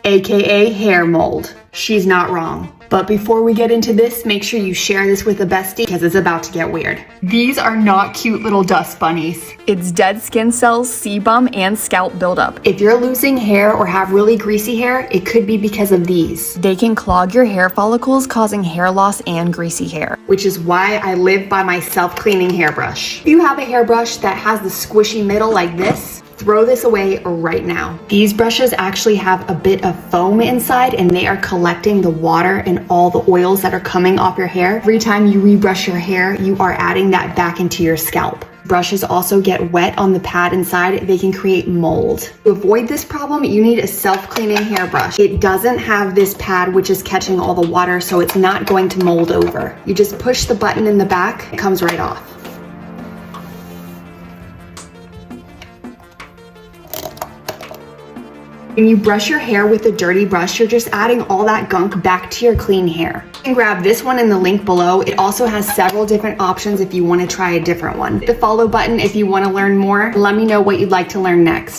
aka hair mold. She's not wrong. But before we get into this, make sure you share this with a bestie because it's about to get weird. These are not cute little dust bunnies. It's dead skin cells, sebum, and scalp buildup. If you're losing hair or have really greasy hair, it could be because of these. They can clog your hair follicles, causing hair loss and greasy hair. Which is why I live by my self-cleaning hairbrush. If you have a hairbrush that has the squishy middle like this, throw this away right now. These brushes actually have a bit of foam inside and they are collecting the water and all the oils that are coming off your hair. Every time you rebrush your hair, you are adding that back into your scalp. Brushes also get wet on the pad inside. They can create mold. To avoid this problem, you need a self-cleaning hairbrush. It doesn't have this pad which is catching all the water, so it's not going to mold over. You just push the button in the back, it comes right off. When you brush your hair with a dirty brush, you're just adding all that gunk back to your clean hair. You can grab this one in the link below. It also has several different options if you want to try a different one. Hit the follow button if you want to learn more. Let me know what you'd like to learn next.